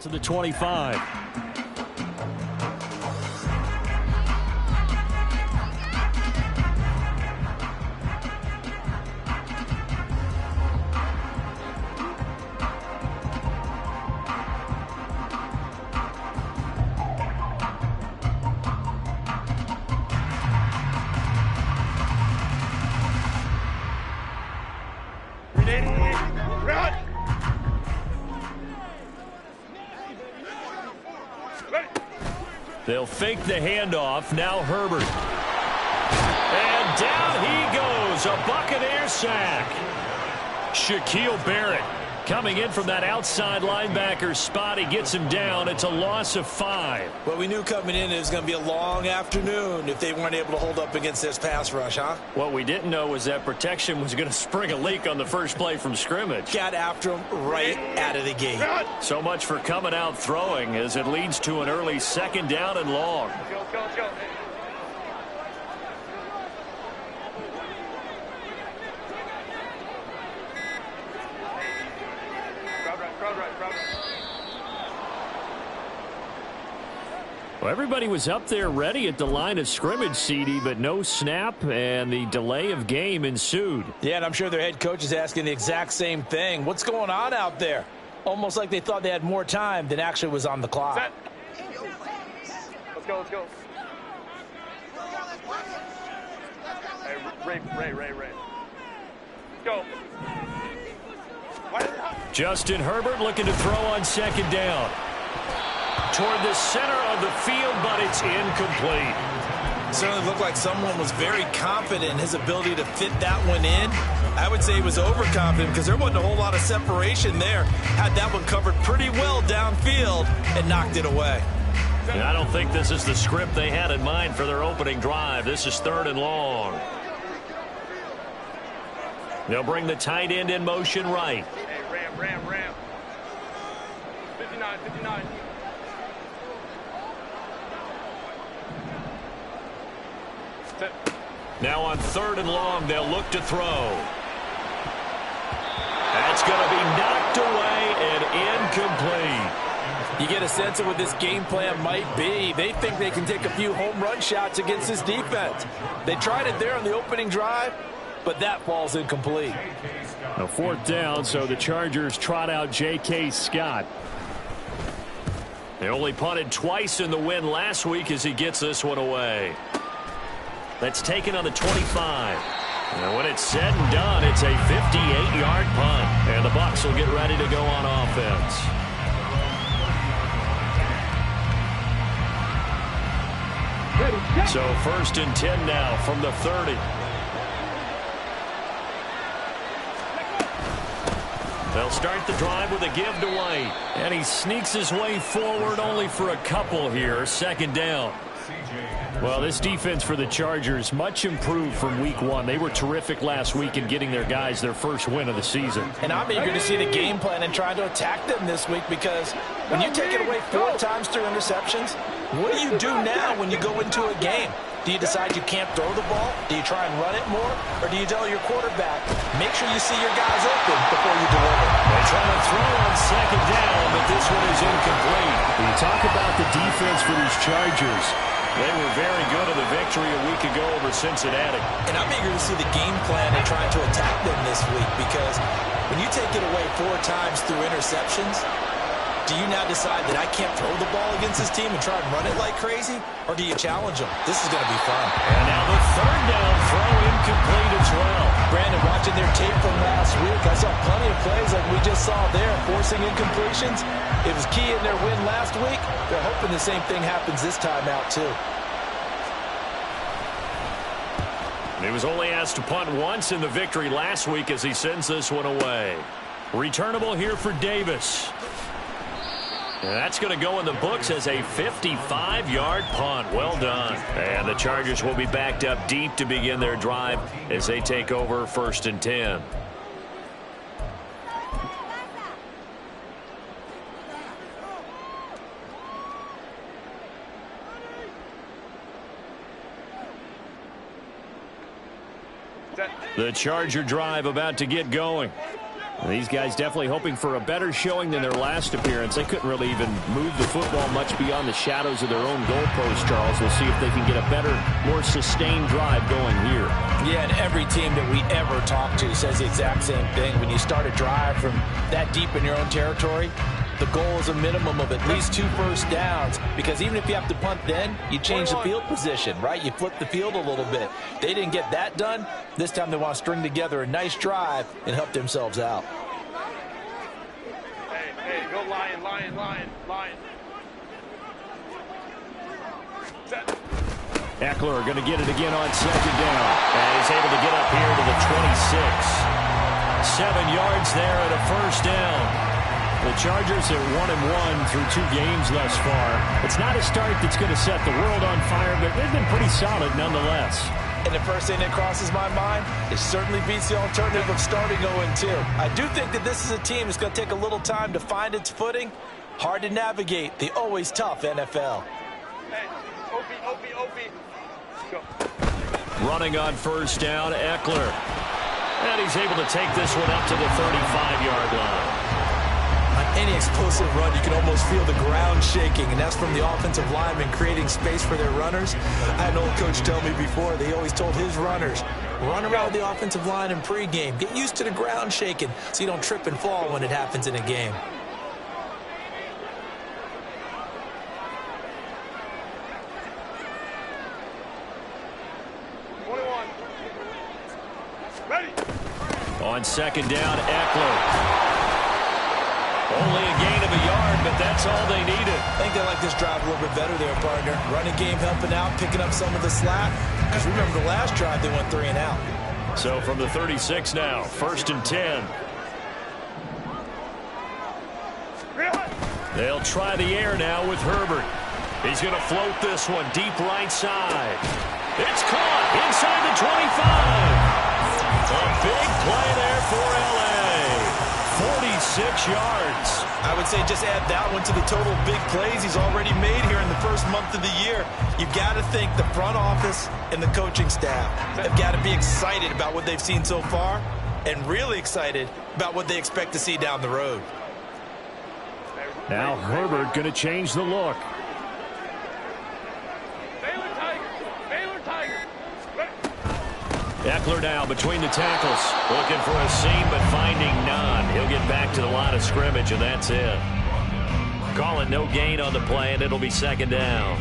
To the 25. They'll fake the handoff. Now Herbert. And down he goes. A Buccaneers sack. Shaquille Barrett coming in from that outside linebacker spot. He gets him down. It's a loss of 5. Well, we knew coming in it was going to be a long afternoon if they weren't able to hold up against this pass rush, huh? What we didn't know was that protection was going to spring a leak on the first play from scrimmage. Got after him right out of the gate. So much for coming out throwing as it leads to an early 2nd down and long. Go. Well, everybody was up there ready at the line of scrimmage, CD, but no snap, and the delay of game ensued. Yeah, and I'm sure their head coach is asking the exact same thing. What's going on out there? Almost like they thought they had more time than actually was on the clock. Set. Let's go. Hey, Ray. Go. Justin Herbert looking to throw on 2nd down. Toward the center of the field, but it's incomplete. Certainly looked like someone was very confident in his ability to fit that one in. I would say he was overconfident because there wasn't a whole lot of separation there. Had that one covered pretty well downfield and knocked it away. And I don't think this is the script they had in mind for their opening drive. This is 3rd and long. They'll bring the tight end in motion right. Hey, Ram. 59. Now on 3rd and long, they'll look to throw. That's going to be knocked away and incomplete. You get a sense of what this game plan might be. They think they can take a few home run shots against this defense. They tried it there on the opening drive, but that falls incomplete. A 4th down, so the Chargers trot out J.K. Scott. They only punted twice in the win last week as he gets this one away. That's taken on the 25. And when it's said and done, it's a 58-yard punt. And the Bucs will get ready to go on offense. So 1st and 10 now from the 30. They'll start the drive with a give to White. And he sneaks his way forward only for a couple here. 2nd down. Well, this defense for the Chargers much improved from week 1. They were terrific last week in getting their guys their first win of the season. And I'm eager to see the game plan and try to attack them this week because when you take it away 4 times through interceptions, what do you do now when you go into a game? Do you decide you can't throw the ball? Do you try and run it more? Or do you tell your quarterback, make sure you see your guys open before you deliver? They try to throw on 2nd down, but this one is incomplete. When you talk about the defense for these Chargers, they were very good in the victory a week ago over Cincinnati. And I'm eager to see the game plan and trying to attack them this week because when you take it away 4 times through interceptions, do you now decide that I can't throw the ball against this team and try and run it like crazy? Or do you challenge them? This is going to be fun. And now the 3rd down throw incomplete as well. Brandon, watching their tape from last week, I saw plenty of plays like we just saw there, forcing incompletions. It was key in their win last week. They're hoping the same thing happens this time out, too. He was only asked to punt once in the victory last week as he sends this one away. Returnable here for Davis. And that's going to go in the books as a 55-yard punt. Well done. And the Chargers will be backed up deep to begin their drive as they take over 1st and 10. The Charger drive about to get going. These guys definitely hoping for a better showing than their last appearance. They couldn't really even move the football much beyond the shadows of their own goalpost, Charles. We'll see if they can get a better, more sustained drive going here. Yeah, and every team that we ever talk to says the exact same thing. When you start a drive from that deep in your own territory, the goal is a minimum of at least 2 first downs, because even if you have to punt then, you change the field position, right? You flip the field a little bit. They didn't get that done. This time they want to string together a nice drive and help themselves out. Hey, go Lion, Lion, Lion, Lion. Set. Eckler going to get it again on second down. And he's able to get up here to the 26. 7 yards there at a first down. The Chargers are 1-1 through 2 games thus far. It's not a start that's going to set the world on fire, but they've been pretty solid nonetheless. And the first thing that crosses my mind, it certainly beats the alternative of starting 0-2. I do think that this is a team that's going to take a little time to find its footing. Hard to navigate the always tough NFL. Hey, Opie. Go. Running on first down, Eckler. And he's able to take this one up to the 35-yard line. On any explosive run, you can almost feel the ground shaking, and that's from the offensive linemen creating space for their runners. I had an old coach tell me before, they always told his runners, run around the offensive line in pregame. Get used to the ground shaking so you don't trip and fall when it happens in a game. On second down, Eckler. Only a gain of a yard, but that's all they needed. I think they like this drive a little bit better there, partner. Running game helping out, picking up some of the slack. Because remember, the last drive they went 3 and out. So from the 36 now, 1st and 10. They'll try the air now with Herbert. He's going to float this one deep right side. It's caught inside the 25. A big play there for L.A. 46 yards. I would say just add that one to the total big plays he's already made here in the first month of the year. You've got to think the front office and the coaching staff have got to be excited about what they've seen so far and really excited about what they expect to see down the road. Now Herbert going to change the look. Eckler now between the tackles. Looking for a seam, but finding none. He'll get back to the line of scrimmage, and that's it. Calling no gain on the play, and it'll be second down.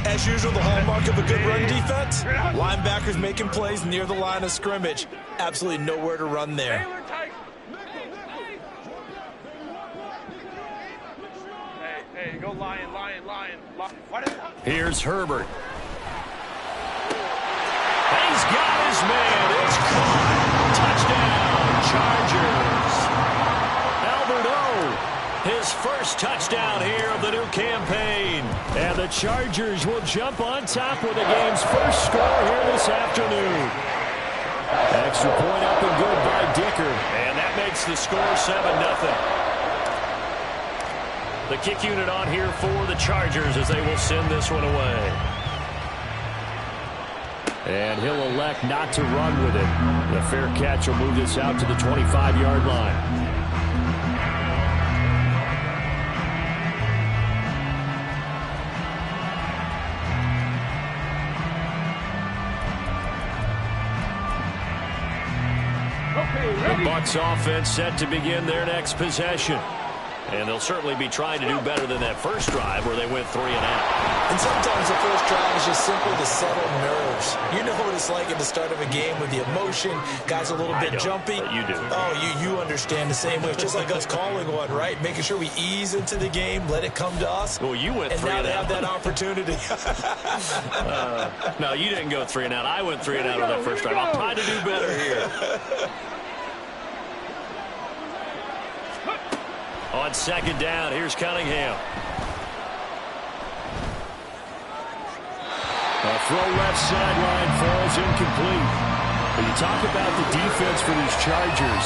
As usual, the hallmark of a good run defense, linebackers making plays near the line of scrimmage. Absolutely nowhere to run there. Hey, go Lion. Here's Herbert. He's got his man. It's caught. Touchdown, Chargers. Albert O, his first touchdown here of the new campaign. And the Chargers will jump on top with the game's first score here this afternoon. Extra point up and good by Dicker. And that makes the score 7-0. The kick unit on here for the Chargers as they will send this one away. And he'll elect not to run with it. The fair catch will move this out to the 25-yard line. The Bucs offense set to begin their next possession. And they'll certainly be trying to do better than that first drive where they went 3 and out. And sometimes the first drive is just simply to settle nerves. You know what it's like at the start of a game with the emotion. Guys are a little bit jumpy. But you do. Oh, you understand the same way. It's just like us calling one, right? Making sure we ease into the game, let it come to us. Well, you went 3 and out. And now they have that opportunity. No, you didn't go 3 and out. I went 3 and out on that first drive. I'll try to do better here. On second down, here's Cunningham. A throw left sideline falls incomplete. When you talk about the defense for these Chargers,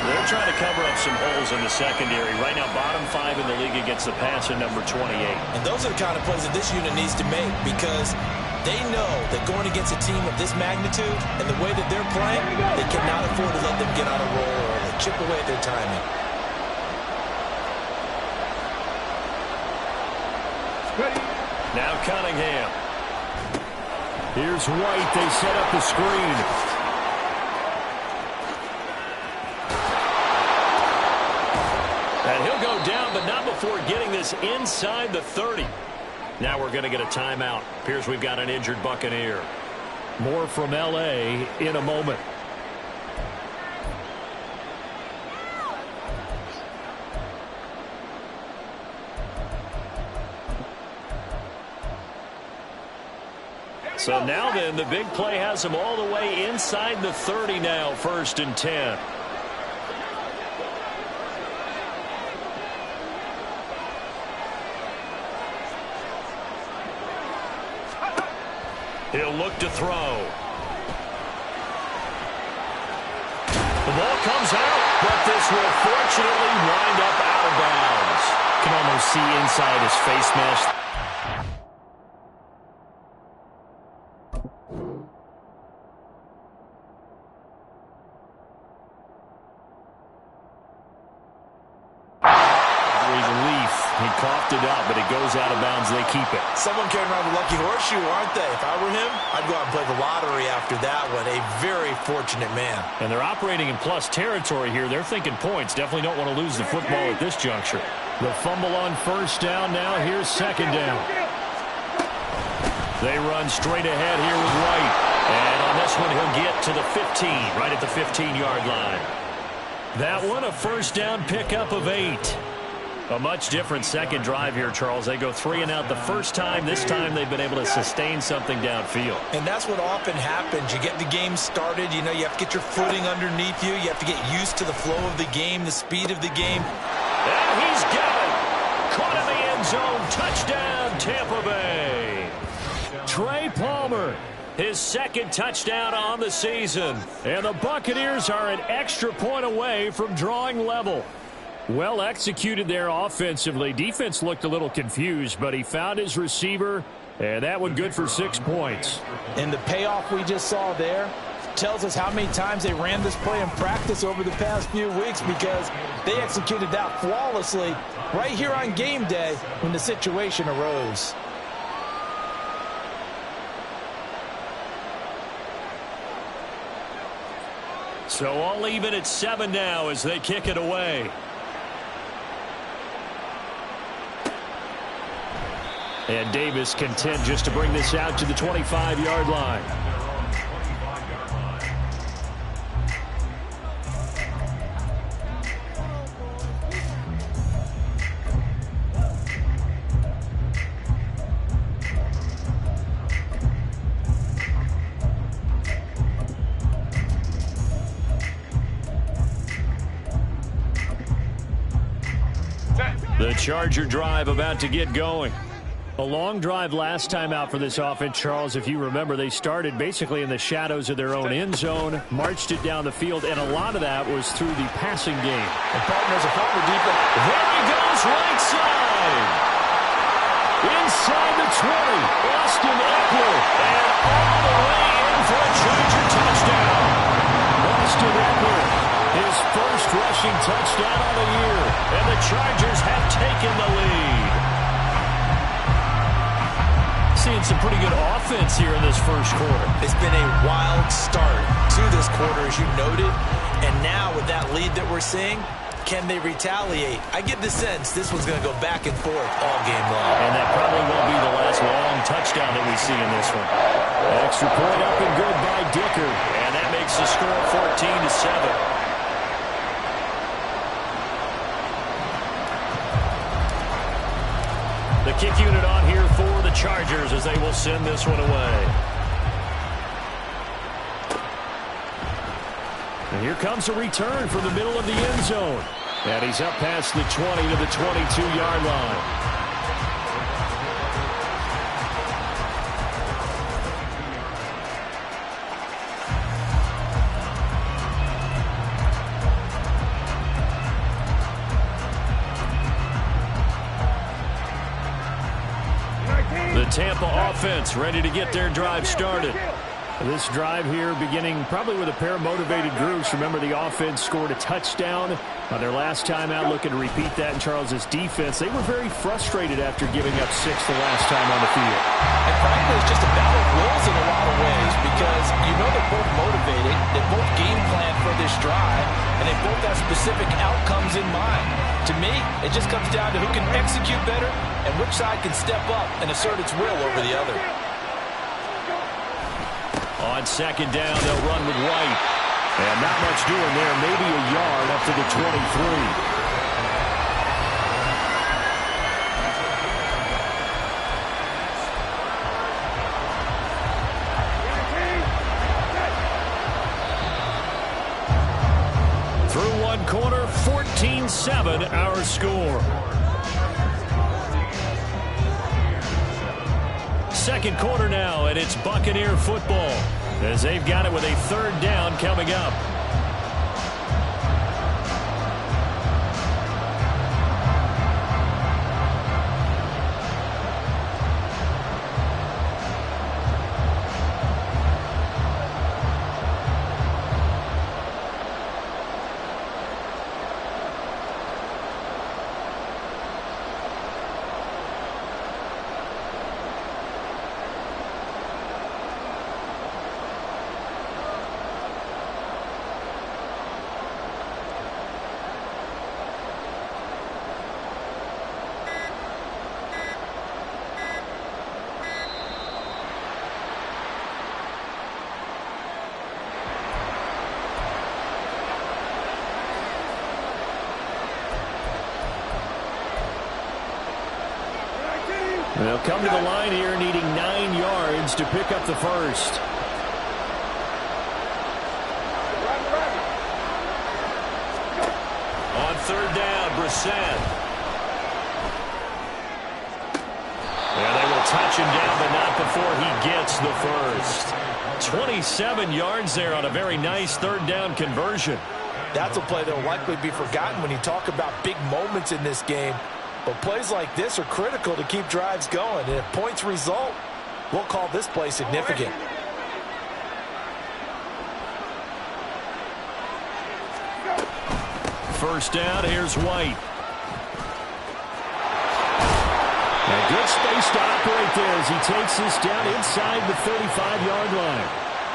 they're trying to cover up some holes in the secondary. Right now, bottom 5 in the league against the pass at number 28. And those are the kind of plays that this unit needs to make because they know that going against a team of this magnitude and the way that they're playing, they cannot afford to let them get on a roll early. chip away at their timing. Now Cunningham. Here's White. They set up the screen. And he'll go down, but not before getting this inside the 30. Now we're going to get a timeout. Appears we've got an injured Buccaneer. More from L.A. in a moment. So now then, the big play has him all the way inside the 30 now, 1st and 10. He'll look to throw. The ball comes out, but this will fortunately wind up out of bounds. You can almost see inside his face mask. He coughed it up, but it goes out of bounds. They keep it. Someone carrying around the lucky horseshoe, aren't they? If I were him, I'd go out and play the lottery after that one. A very fortunate man. And they're operating in plus territory here. They're thinking points. Definitely don't want to lose the football at this juncture. The fumble on 1st down. Now here's 2nd down. They run straight ahead here with White. And on this one, he'll get to the 15, right at the 15-yard line. That one, a 1st down pickup of 8. A much different second drive here, Charles. They go 3 and out the first time. This time they've been able to sustain something downfield. And that's what often happens. You get the game started. You know, you have to get your footing underneath you. You have to get used to the flow of the game, the speed of the game. And he's got it. Caught in the end zone. Touchdown, Tampa Bay. Trey Palmer, his 2nd touchdown on the season. And the Buccaneers are an extra point away from drawing level. Well executed there offensively. Defense looked a little confused, but he found his receiver, and that one good for 6 points. And the payoff we just saw there tells us how many times they ran this play in practice over the past few weeks, because they executed that flawlessly right here on game day when the situation arose. So all even at 7 now as they kick it away. And Davis content just to bring this out to the 25-yard line. The Charger drive about to get going. A long drive last time out for this offense, Charles. If you remember, they started basically in the shadows of their own end zone, marched it down the field, and a lot of that was through the passing game. And partners a former defense. There he goes, right side. Inside the 20, Austin Eckler, and all the way in for a Charger touchdown. Austin Eckler, his first rushing touchdown of the year, and the Chargers have taken the lead. Seeing some pretty good offense here in this first quarter. It's been a wild start to this quarter, as you noted. And now with that lead that we're seeing, can they retaliate? I get the sense this one's going to go back and forth all game long. And that probably won't be the last long touchdown that we see in this one. Extra point up and good by Dicker. And that makes the score 14-7. The kick unit on here for the Chargers as they will send this one away. And here comes a return from the middle of the end zone. And he's up past the 20 to the 22-yard line. The Tampa offense ready to get their drive started. This drive here beginning probably with a pair of motivated groups. Remember, the offense scored a touchdown on their last time out, looking to repeat that in Charles's defense. They were very frustrated after giving up 6 the last time on the field. And frankly, it's just a battle of wills in a lot of ways because you know they're both motivated, they both game plan for this drive, and they both have specific outcomes in mind. To me, it just comes down to who can execute better and which side can step up and assert its will over the other. On second down, they'll run with White. And not much doing there, maybe a yard up to the 23. Through one quarter, 14-7 our score. Second quarter now, and it's Buccaneer football as they've got it with a third down coming up. They'll come to the line here needing 9 yards to pick up the first. On third down, Brissett. And they will touch him down, but not before he gets the first. 27 yards there on a very nice third down conversion. That's a play that will likely be forgotten when you talk about big moments in this game. But plays like this are critical to keep drives going. And if points result, we'll call this play significant. First down, here's White. A good space to operate there as he takes this down inside the 35-yard line.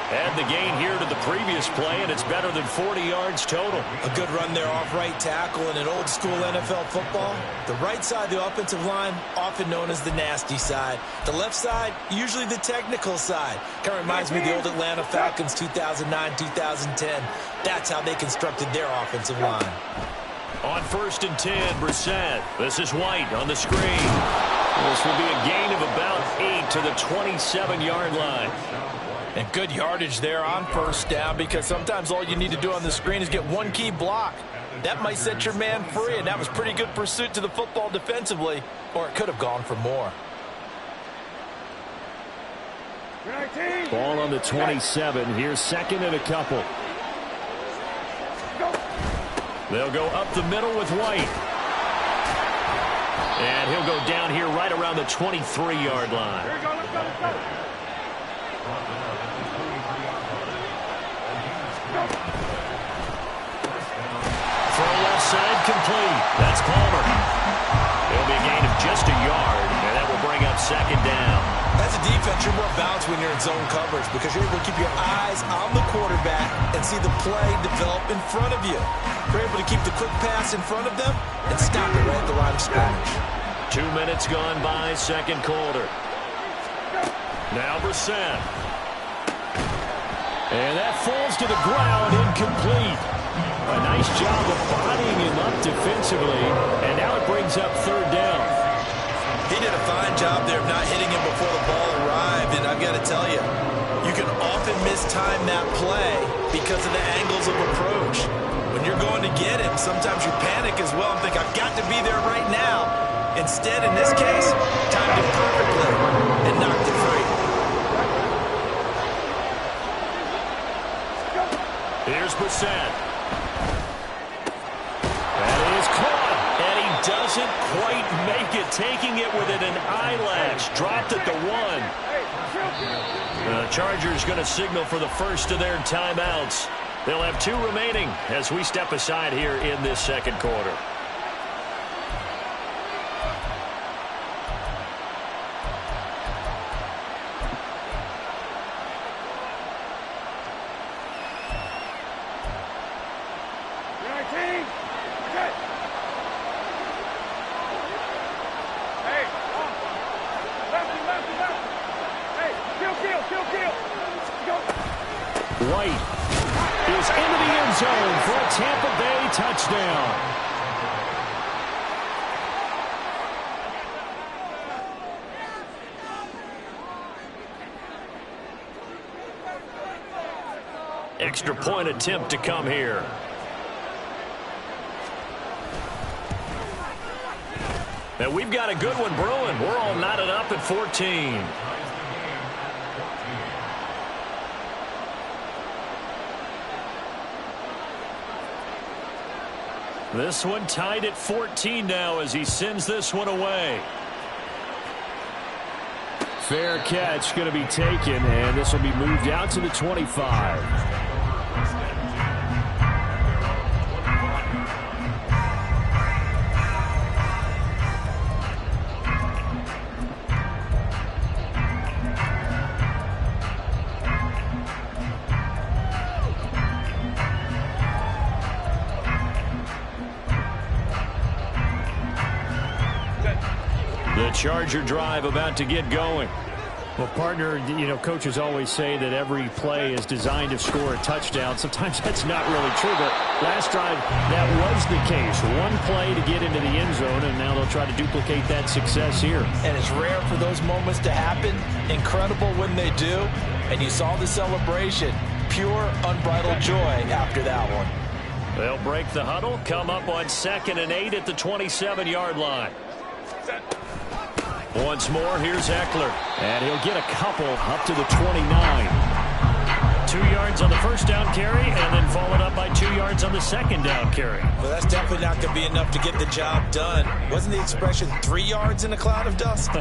Add the gain here to the previous play, and it's better than 40 yards total. A good run there off right tackle in an old-school NFL football. The right side of the offensive line, often known as the nasty side. The left side, usually the technical side. Kind of reminds me of the old Atlanta Falcons 2009-2010. That's how they constructed their offensive line. On 1st and 10, Brissett. This is White on the screen. This will be a gain of about 8 to the 27-yard line. And good yardage there on first down because sometimes all you need to do on the screen is get one key block. That might set your man free, and that was pretty good pursuit to the football defensively, or it could have gone for more. Ball on the 27. Here's second and a couple. They'll go up the middle with White. And he'll go down here right around the 23-yard line. Throw left side complete. That's Palmer. It'll be a gain of just a yard, and that will bring up second down. As a defense, you're more balanced when you're in zone coverage because you're able to keep your eyes on the quarterback and see the play develop in front of you. You're able to keep the quick pass in front of them and stop it right at the line of scrimmage. 2 minutes gone by, second quarter. Now Brissett. And that falls to the ground, incomplete. A nice job of bodying him up defensively, and now it brings up third down. He did a fine job there of not hitting him before the ball arrived, and I've got to tell you, you can often mistime that play because of the angles of approach. When you're going to get him, sometimes you panic as well and think, I've got to be there right now. Instead, in this case, timed it perfectly and knocked it free. Here's Brissett. That is caught, and he doesn't quite make it, taking it within an eyelash. Dropped at the 1. The Chargers going to signal for the first of their timeouts. They'll have 2 remaining as we step aside here in this second quarter. White is into the end zone for a Tampa Bay touchdown. Extra point attempt to come here. And we've got a good one brewing. We're all knotted up at 14. This one tied at 14 now as he sends this one away. Fair catch going to be taken, and this will be moved out to the 25. The Charger drive about to get going. Well, partner, you know, coaches always say that every play is designed to score a touchdown. Sometimes that's not really true, but last drive, that was the case. One play to get into the end zone, and now they'll try to duplicate that success here. And it's rare for those moments to happen. Incredible when they do. And you saw the celebration. Pure, unbridled joy after that one. They'll break the huddle, come up on 2nd and 8 at the 27-yard line. Once more, here's Eckler. And he'll get a couple up to the 29. 2 yards on the first down carry, and then followed up by 2 yards on the second down carry. Well, that's definitely not going to be enough to get the job done. Wasn't the expression 3 yards in a cloud of dust?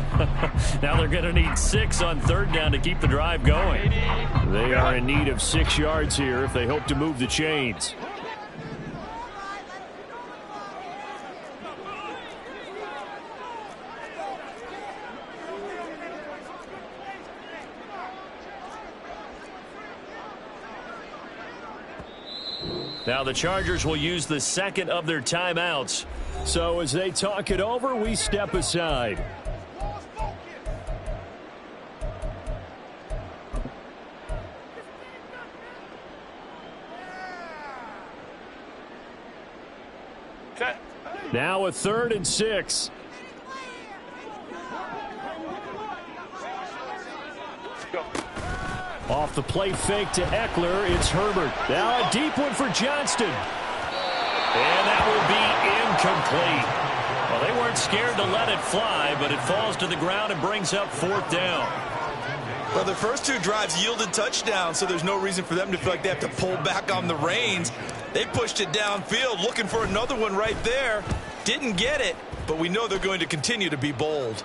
Now they're going to need 6 on 3rd down to keep the drive going. They are in need of 6 yards here if they hope to move the chains. Now the Chargers will use the second of their timeouts. So as they talk it over, we step aside. Now a 3rd and 6. Off the play fake to Eckler, it's Herbert. Now a deep one for Johnston. And that will be incomplete. Well, they weren't scared to let it fly, but it falls to the ground and brings up 4th down. Well, the first 2 drives yielded touchdowns, so there's no reason for them to feel like they have to pull back on the reins. They pushed it downfield, looking for another one right there. Didn't get it, but we know they're going to continue to be bold.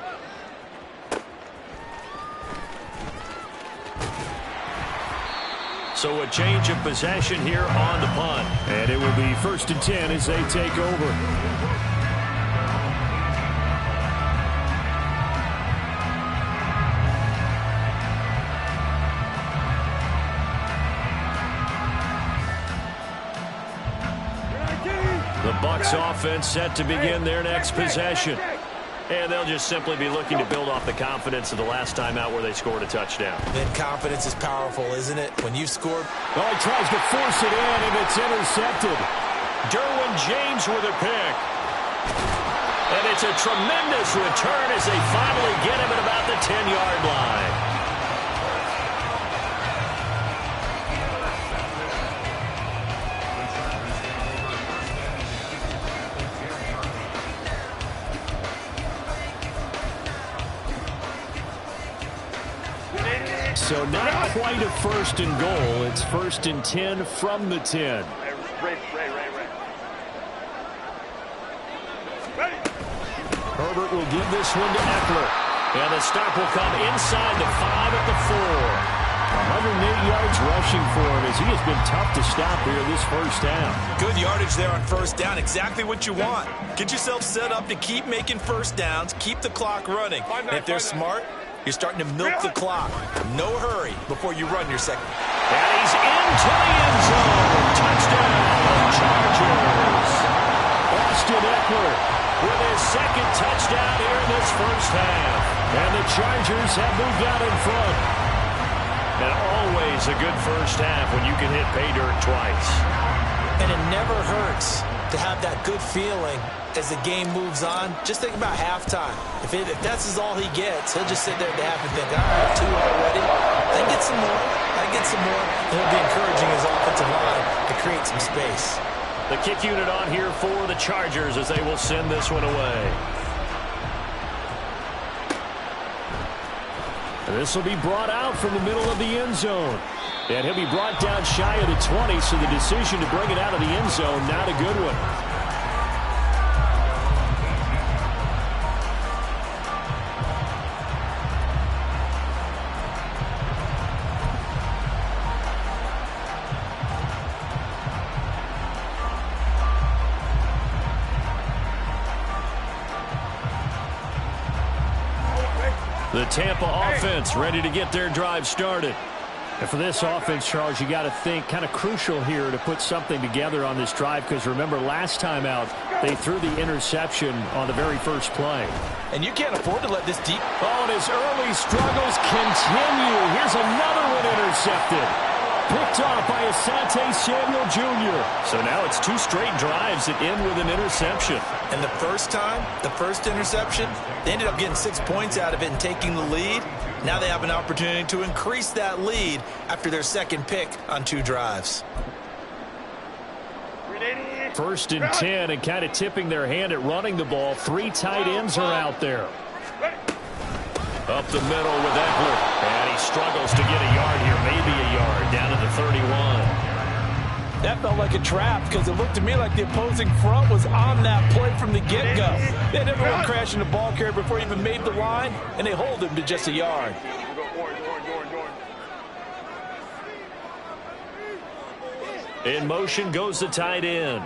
So a change of possession here on the punt. And it will be 1st and 10 as they take over. The Bucs offense set to begin their next possession. And they'll just simply be looking to build off the confidence of the last time out where they scored a touchdown. Then confidence is powerful, isn't it? When you've scored. Oh, he tries to force it in, and it's intercepted. Derwin James with a pick. And it's a tremendous return as they finally get him at about the 10-yard line. So not quite a 1st and goal. It's 1st and 10 from the 10. Ray. Herbert will give this one to Eckler. And the stop will come inside the 5 at the 4. 108 yards rushing for him as he has been tough to stop here this first half. Good yardage there on first down. Exactly what you want. Get yourself set up to keep making first downs, keep the clock running. And if they're smart, you're starting to milk the clock. No hurry before you run your second. And he's into the end zone. Touchdown, Chargers. Austin Eckler with his second touchdown here in this first half. And the Chargers have moved out in front. And always a good first half when you can hit pay dirt twice. And it never hurts to have that good feeling as the game moves on. Just think about halftime. If that's all he gets, he'll just sit there at the half and think, all right, 2 already. I get some more. I get some more. And he'll be encouraging his offensive line to create some space. The kick unit on here for the Chargers as they will send this one away. And this will be brought out from the middle of the end zone. And he'll be brought down shy of the 20, so the decision to bring it out of the end zone, not a good one. The Tampa offense ready to get their drive started. And for this offense, Charles, you got to think kind of crucial here to put something together on this drive, because remember last time out they threw the interception on the very first play. And you can't afford to let this deep. Oh, and his early struggles continue. Here's another one intercepted. Picked off by Asante Samuel Jr. So now it's 2 straight drives that end with an interception. And the first time, the first interception, they ended up getting 6 points out of it and taking the lead. Now they have an opportunity to increase that lead after their second pick on 2 drives. 1st and 10, and kind of tipping their hand at running the ball. 3 tight ends are out there. Up the middle with Eckler. And he struggles to get a yard here, maybe a yard, down to the 31. That felt like a trap because it looked to me like the opposing front was on that play from the get-go. They had everyone crashing the ball carrier before he even made the line, and they hold him to just a yard. In motion goes the tight end.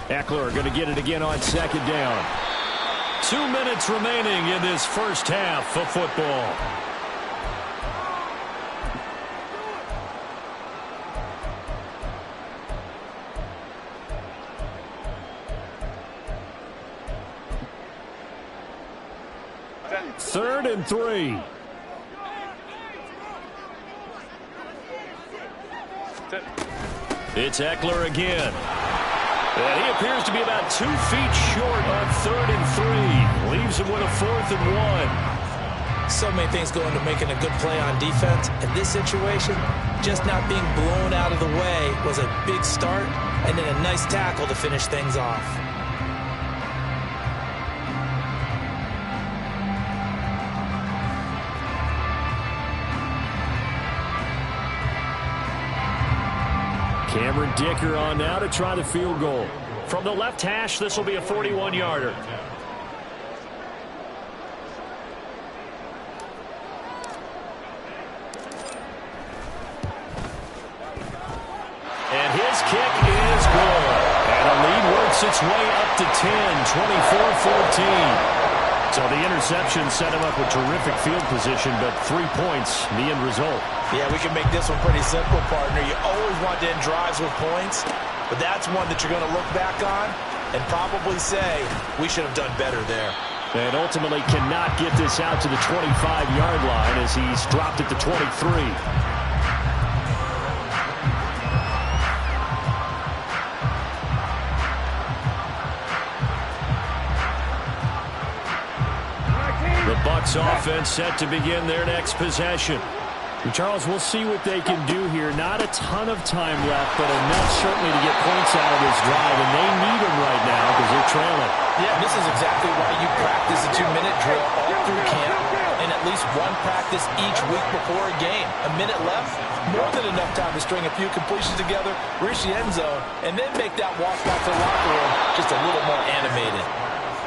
Eckler going to get it again on 2nd down. 2 minutes remaining in this first half of football. Third and 3. It's Eckler again. And he appears to be about 2 feet short on 3rd and 3. Leaves him with a 4th and 1. So many things go into making a good play on defense. In this situation, just not being blown out of the way was a big start, and then a nice tackle to finish things off. Cameron Dicker on now to try the field goal. From the left hash, this will be a 41-yarder. And his kick is good. And a lead works its way up to 10, 24-14. So the interception set him up with terrific field position, but 3 points, the end result. Yeah, we can make this one pretty simple, partner. You always want to end drives with points, but that's one that you're going to look back on and probably say, we should have done better there. And ultimately cannot get this out to the 25-yard line as he's dropped it to 23. The Bucs offense set to begin their next possession. And Charles, we'll see what they can do here. Not a ton of time left, but enough certainly to get points out of this drive, and they need them right now because they're trailing. Yeah, this is exactly why you practice a 2-minute drill all through camp and at least one practice each week before a game. A minute left, more than enough time to string a few completions together, reach the end zone, and then make that walk back to the locker room just a little more animated.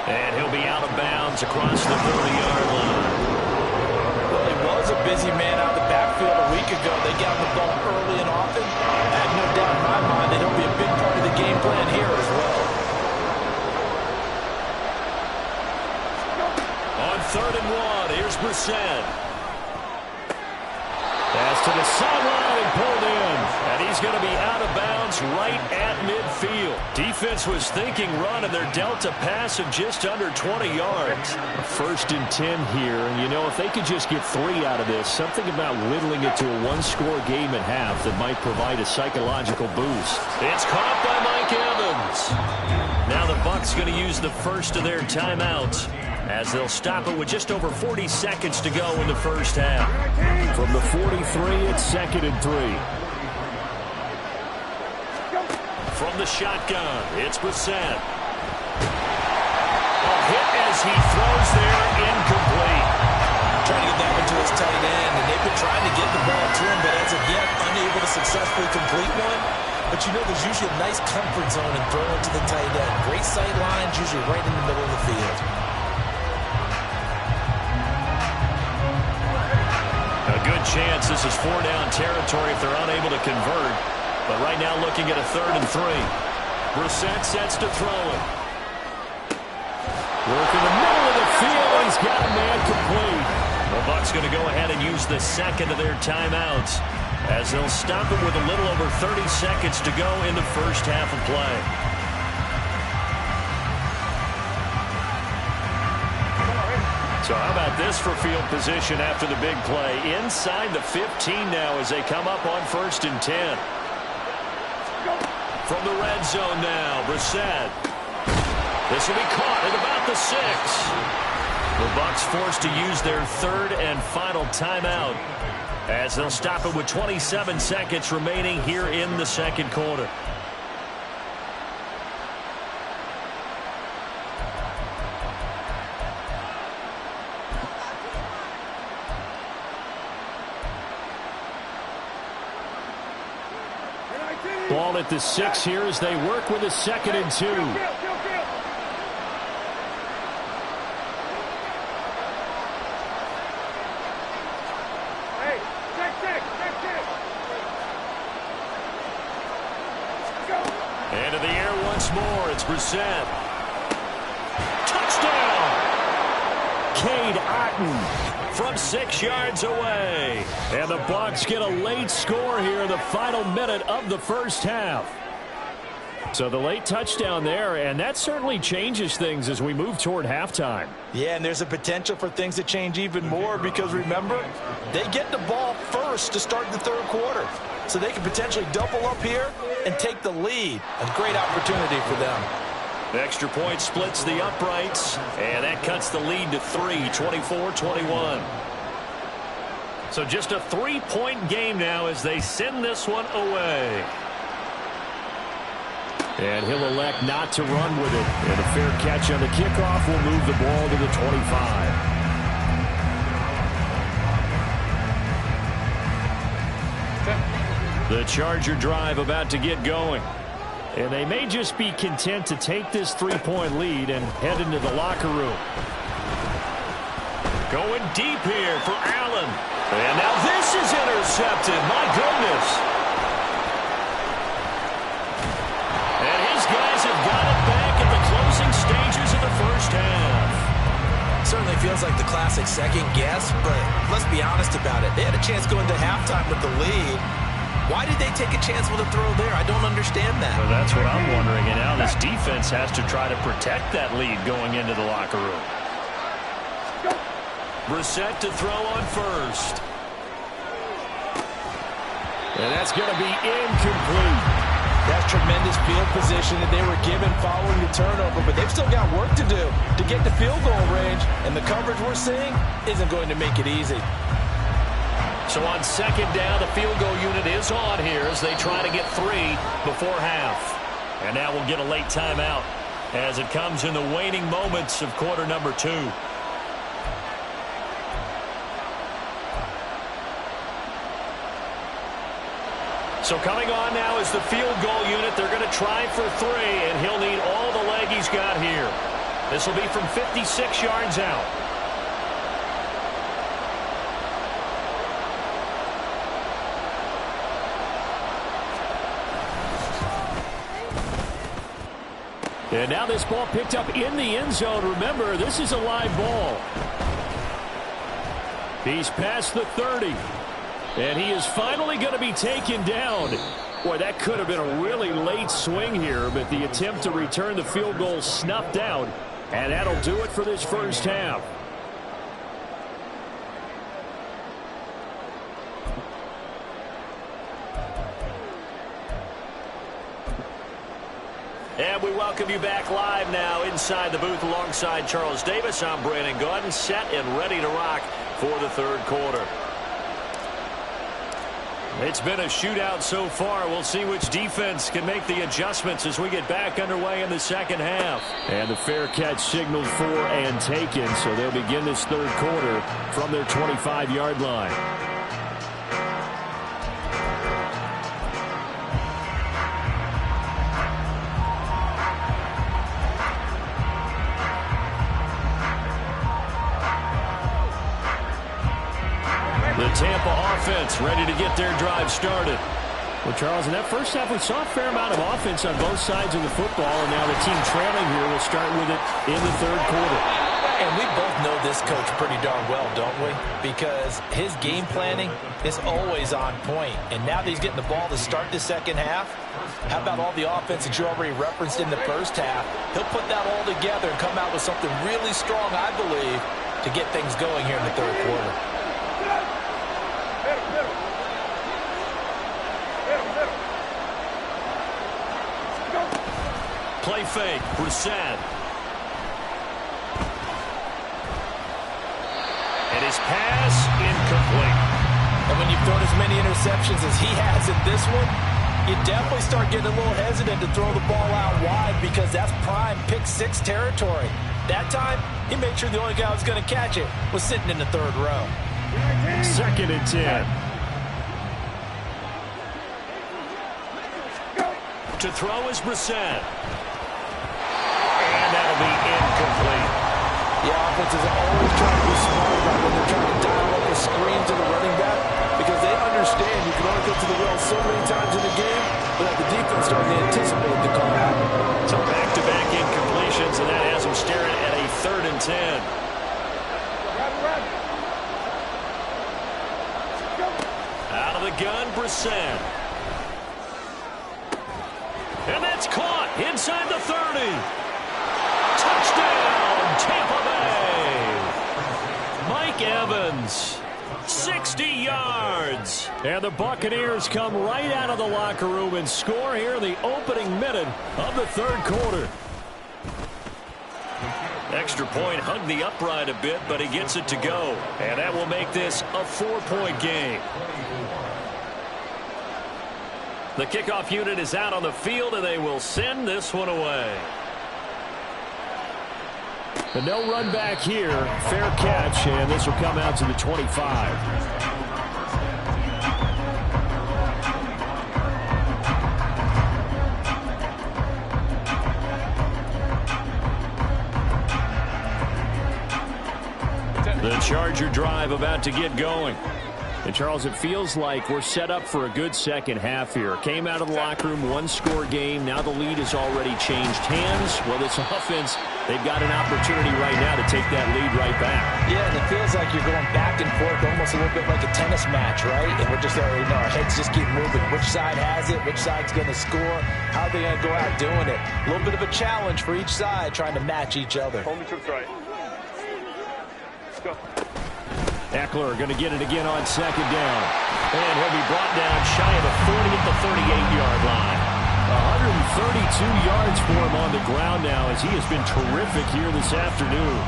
And he'll be out of bounds across the 30-yard line. Well, he was a busy man out of the backfield a week ago. They got him the ball early and often. I have no doubt in my mind that he'll be a big part of the game plan here as well. On 3rd and 1, here's Brissett. Pass to the sideline and pulled in. And he's going to be out of bounds right at midfield. Defense was thinking run, and they're dealt a pass of just under 20 yards. 1st and 10 here. And, you know, if they could just get 3 out of this, something about whittling it to a one-score game at half that might provide a psychological boost. It's caught by Mike Evans. Now the Bucs going to use the first of their timeouts, as they'll stop it with just over 40 seconds to go in the first half. From the 43, it's 2nd and 3. From the shotgun, it's Brissett. A hit as he throws there, incomplete. Trying to get that one to his tight end, and they've been trying to get the ball to him, but as of yet, unable to successfully complete one. But you know, there's usually a nice comfort zone in throwing to the tight end. Great sight lines, usually right in the middle of the field. A good chance this is 4-down territory if they're unable to convert. But right now looking at a 3rd and 3. Brissett sets to throw it. Work in the middle of the field. He's got a man complete. The Bucs going to go ahead and use the second of their timeouts, as they'll stop it with a little over 30 seconds to go in the first half of play. So how about this for field position after the big play? Inside the 15 now as they come up on 1st and 10. From the red zone now, Brissett. This will be caught at about the 6. The Bucs forced to use their 3rd and final timeout, as they'll stop it with 27 seconds remaining here in the 2nd quarter. Ball at the 6 here as they work with a 2nd and 2. Into the air once more. It's Brissett. Touchdown! Cade Otton from 6 yards away. And the Bucs get a late score here in the final minute of the first half. So the late touchdown there, and that certainly changes things as we move toward halftime. Yeah, and there's a potential for things to change even more because, remember, they get the ball first to start the 3rd quarter. So they can potentially double up here and take the lead. A great opportunity for them. The extra point splits the uprights, and that cuts the lead to 3, 24-21. So just a 3-point game now as they send this one away. And he'll elect not to run with it. And a fair catch on the kickoff will move the ball to the 25. The Charger drive about to get going. And they may just be content to take this 3-point lead and head into the locker room. Going deep here for Allen. And now this is intercepted. My goodness. And his guys have got it back in the closing stages of the first half. Certainly feels like the classic second guess, but let's be honest about it. They had a chance going to halftime with the lead. Why did they take a chance with a throw there? I don't understand that. Well, that's what I'm wondering. And now this defense has to try to protect that lead going into the locker room. Brissett to throw on first. And that's going to be incomplete. That's tremendous field position that they were given following the turnover, but they've still got work to do to get the field goal range, and the coverage we're seeing isn't going to make it easy. So on 2nd down, the field goal unit is on here as they try to get 3 before half. And now we'll get a late timeout as it comes in the waning moments of quarter number 2. So coming on now is the field goal unit. They're going to try for 3, and he'll need all the leg he's got here. This will be from 56 yards out. And now this ball picked up in the end zone. Remember, this is a live ball. He's past the 30. And he is finally going to be taken down. Boy, that could have been a really late swing here, but the attempt to return the field goal snuffed out. And that'll do it for this first half. And we welcome you back live now inside the booth alongside Charles Davis. I'm Brandon Gaudin, set and ready to rock for the third quarter. It's been a shootout so far. We'll see which defense can make the adjustments as we get back underway in the second half. And the fair catch signaled for and taken, so they'll begin this third quarter from their 25-yard line. The Tampa offense ready to get their drive started. Well, Charles, in that first half, we saw a fair amount of offense on both sides of the football, and now the team trailing here will start with it in the third quarter. And we both know this coach pretty darn well, don't we? Because his game planning is always on point. And now that he's getting the ball to start the second half, how about all the offense that you already referenced in the first half? He'll put that all together and come out with something really strong, I believe, to get things going here in the third quarter. Play fake, Brissett. And his pass incomplete. And when you've thrown as many interceptions as he has in this one, you definitely start getting a little hesitant to throw the ball out wide because that's prime pick six territory. That time, he made sure the only guy who was going to catch it was sitting in the third row. 2nd and 10. To throw is Brissett. And that'll be incomplete. The offenses are always trying to be smart about when they're trying to dial up a screen to the running back because they understand you can only get to the well so many times in the game without the defense starting to anticipate the call out. So back-to-back incompletions, and that has them staring at a 3rd and 10. Out of the gun, Brissett. And that's caught inside the 30. Touchdown, Tampa Bay. Mike Evans, 60 yards. And the Buccaneers come right out of the locker room and score here in the opening minute of the third quarter. Extra point hugged the upright a bit, but he gets it to go. And that will make this a 4-point game. The kickoff unit is out on the field, and they will send this one away. And no run back here. Fair catch, and this will come out to the 25. The Charger drive about to get going. And, Charles, it feels like we're set up for a good second half here. Came out of the locker room, one-score game. Now the lead has already changed hands. Well, this offense, they've got an opportunity right now to take that lead right back. Yeah, and it feels like you're going back and forth almost a little bit like a tennis match, right? And we're just already know our heads just keep moving. Which side has it? Which side's going to score? How are they going to go out doing it? A little bit of a challenge for each side trying to match each other. Hold me trips right. Let's go. Eckler going to get it again on 2nd down. And he'll be brought down shy of the 40 at the 38-yard line. 132 yards for him on the ground now as he has been terrific here this afternoon.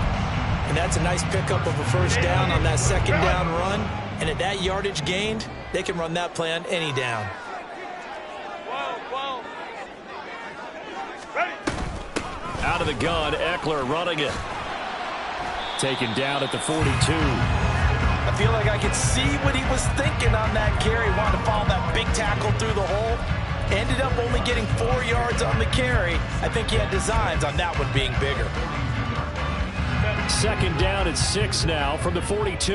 And that's a nice pickup of a first down on that 2nd down run. And at that yardage gained, they can run that play on any down. Ready. Out of the gun, Eckler running it. Taken down at the 42. I feel like I could see what he was thinking on that carry. Wanted to follow that big tackle through the hole. Ended up only getting 4 yards on the carry. I think he had designs on that one being bigger. Second down and 6 now from the 42.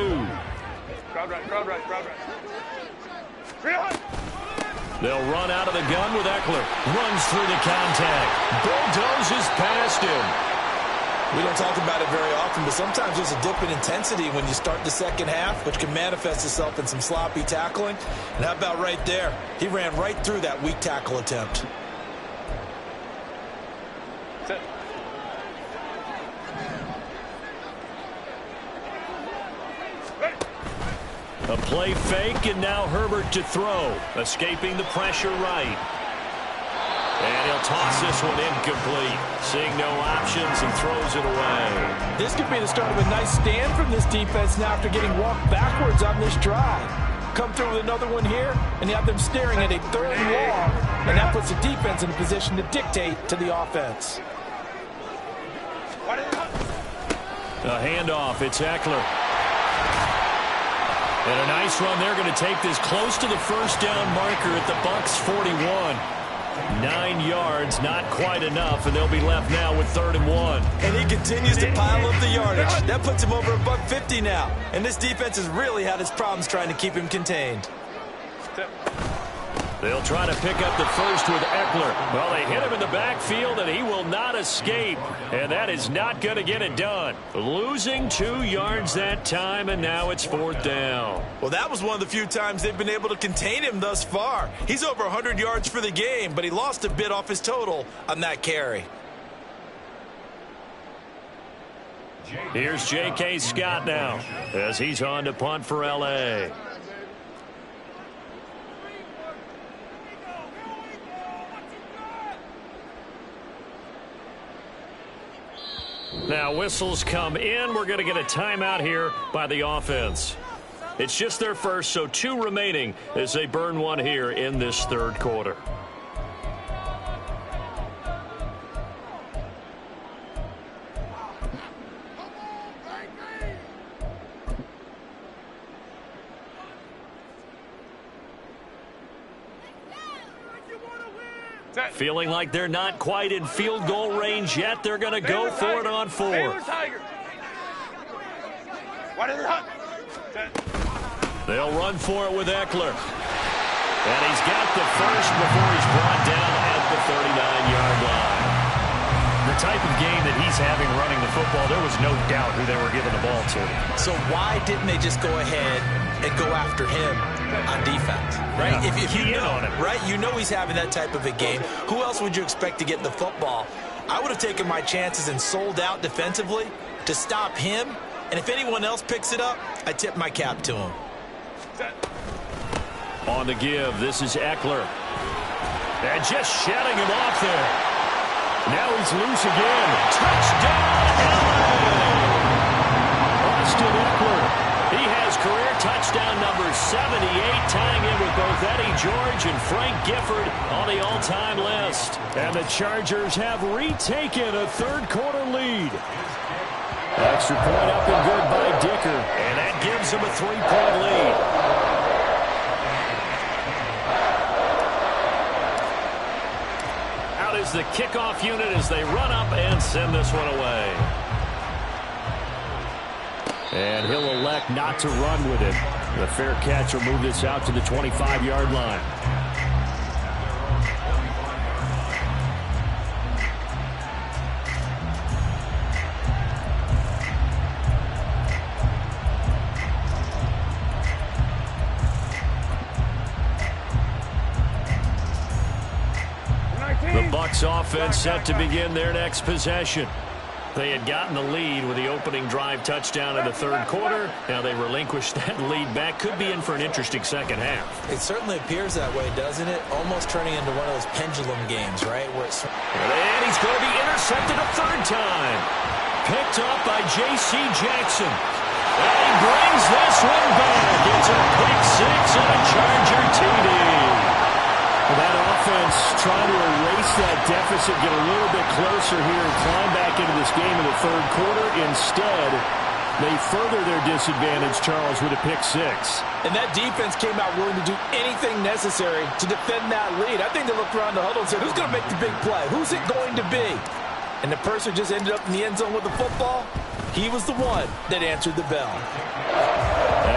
Crowd right, crowd right, crowd right. They'll run out of the gun with Eckler. Runs through the contact. Bulldozes past him. We don't talk about it very often, but sometimes there's a dip in intensity when you start the second half, which can manifest itself in some sloppy tackling. And how about right there? He ran right through that weak tackle attempt. Set. A play fake, and now Herbert to throw. Escaping the pressure right. And he'll toss this one incomplete. Seeing no options and throws it away. This could be the start of a nice stand from this defense now after getting walked backwards on this drive. Come through with another one here, and you have them staring at a third and long, and that puts the defense in a position to dictate to the offense. A handoff. It's Eckler. And a nice run. They're going to take this close to the first down marker at the Bucs 41. 9 yards, not quite enough, and they'll be left now with 3rd and 1. And he continues to pile up the yardage. That puts him over $150 now. And this defense has really had its problems trying to keep him contained. They'll try to pick up the first with Eckler. Well, they hit him in the backfield, and he will not escape. And that is not going to get it done. Losing 2 yards that time, and now it's 4th down. Well, that was one of the few times they've been able to contain him thus far. He's over 100 yards for the game, but he lost a bit off his total on that carry. Here's J.K. Scott now as he's on to punt for L.A. Now whistles come in. We're going to get a timeout here by the offense. It's just their first, so 2 remaining as they burn one here in this 3rd quarter. Feeling like they're not quite in field goal range yet. They're going to go for it on 4. They'll run for it with Eckler. And he's got the first before he's brought down at the 39-yard line. The type of game that he's having running the football, there was no doubt who they were giving the ball to. So why didn't they just go ahead and go after him on defense, right? Yeah, if you know, on him. right? You know he's having that type of a game. Who else would you expect to get the football? I would have taken my chances and sold out defensively to stop him. And if anyone else picks it up, I tip my cap to him. On the give, this is Eckler. And just shutting him off there. Now he's loose again. Touchdown, LA! Austin Eckler. He has career touchdown number 78, tying in with both Eddie George and Frank Gifford on the all-time list. And the Chargers have retaken a 3rd quarter lead. Extra point up and good by Dicker. And that gives him a 3-point lead. Out is the kickoff unit as they run up and send this one away. And he'll elect not to run with it. The fair catch will move this out to the 25-yard line. The Bucs offense set to begin their next possession. They had gotten the lead with the opening drive touchdown in the 3rd quarter. Now they relinquished that lead back. Could be in for an interesting second half. It certainly appears that way, doesn't it? Almost turning into one of those pendulum games, right? Where it's... And he's going to be intercepted a 3rd time. Picked up by J.C. Jackson. And he brings this one back. It's a pick 6 and a Charger TD. That offense trying to erase that deficit, get a little bit closer here and climb back into this game in the 3rd quarter. Instead, they further their disadvantage, Charles, with a pick 6. And that defense came out willing to do anything necessary to defend that lead. I think they looked around the huddle and said, who's going to make the big play? Who's it going to be? And the person just ended up in the end zone with the football. He was the one that answered the bell.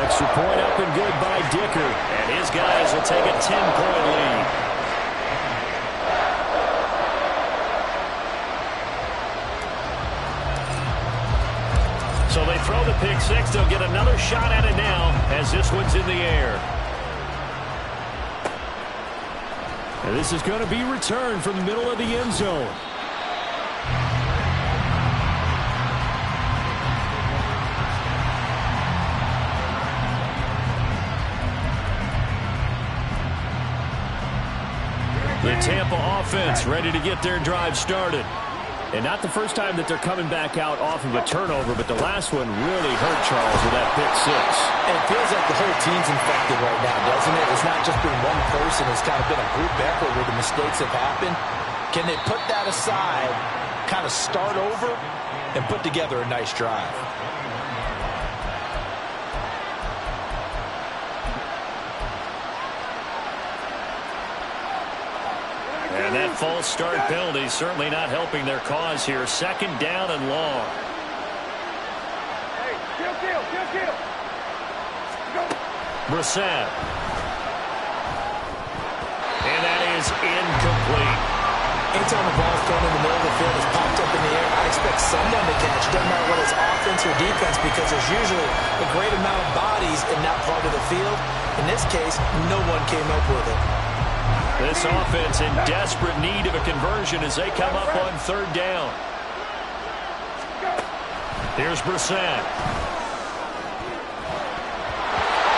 Extra point up and good by Dicker. And his guys will take a 10-point lead. So they throw the pick six. They'll get another shot at it now as this one's in the air. And this is going to be returned from the middle of the end zone. The Tampa offense ready to get their drive started. And not the first time that they're coming back out off of a turnover, but the last one really hurt Charles with that pick six. And it feels like the whole team's infected right now, doesn't it? It's not just been one person. It's kind of been a group effort where the mistakes have happened. Can they put that aside, kind of start over, and put together a nice drive? And that false start penalty certainly not helping their cause here. Second down and long. Hey, kill. Brissett. And that is incomplete. Anytime the ball's thrown in the middle of the field, it's popped up in the air, I expect someone to catch. Doesn't matter whether it's offense or defense, because there's usually a great amount of bodies in that part of the field. In this case, no one came up with it. This offense in desperate need of a conversion as they come up on third down. Here's Brissett.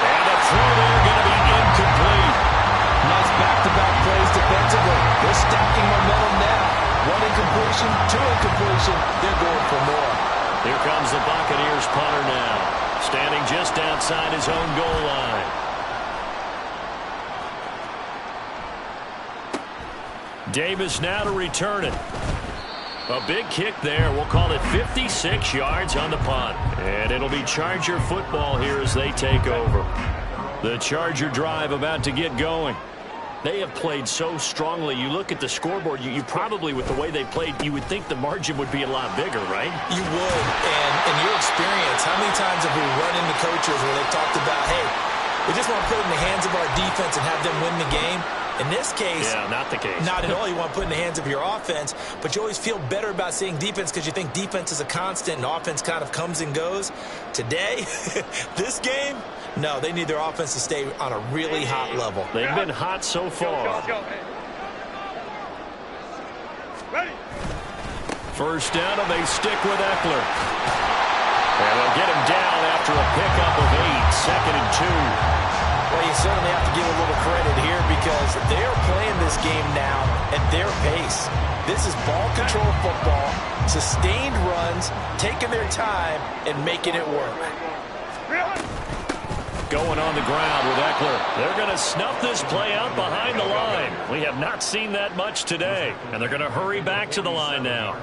And a throw there going to be incomplete. Nice back-to-back plays defensively. They're stacking momentum now. One incompletion, two incompletion. They're going for more. Here comes the Buccaneers punter now, standing just outside his own goal line. Davis now to return it. A big kick there. We'll call it 56 yards on the punt. And it'll be Charger football here as they take over. The Charger drive about to get going. They have played so strongly. You look at the scoreboard, you probably, with the way they played, you would think the margin would be a lot bigger, right? You would. And in your experience, how many times have we run into coaches where they've talked about, hey, we just want to put it in the hands of our defense and have them win the game? In this case, yeah, not the case. Not at all. You want to put it in the hands of your offense, but you always feel better about seeing defense because you think defense is a constant and offense kind of comes and goes. Today, this game, no, they need their offense to stay on a really hot level. They've been hot so far. Go. Ready. First down, and they stick with Eckler. And they'll get him down after a pickup of 8, second and 2. Well, you certainly have to give a little credit here because they're playing this game now at their pace. This is ball control football, sustained runs, taking their time, and making it work. Going on the ground with Eckler. They're going to snuff this play out behind the line. We have not seen that much today, and they're going to hurry back to the line now.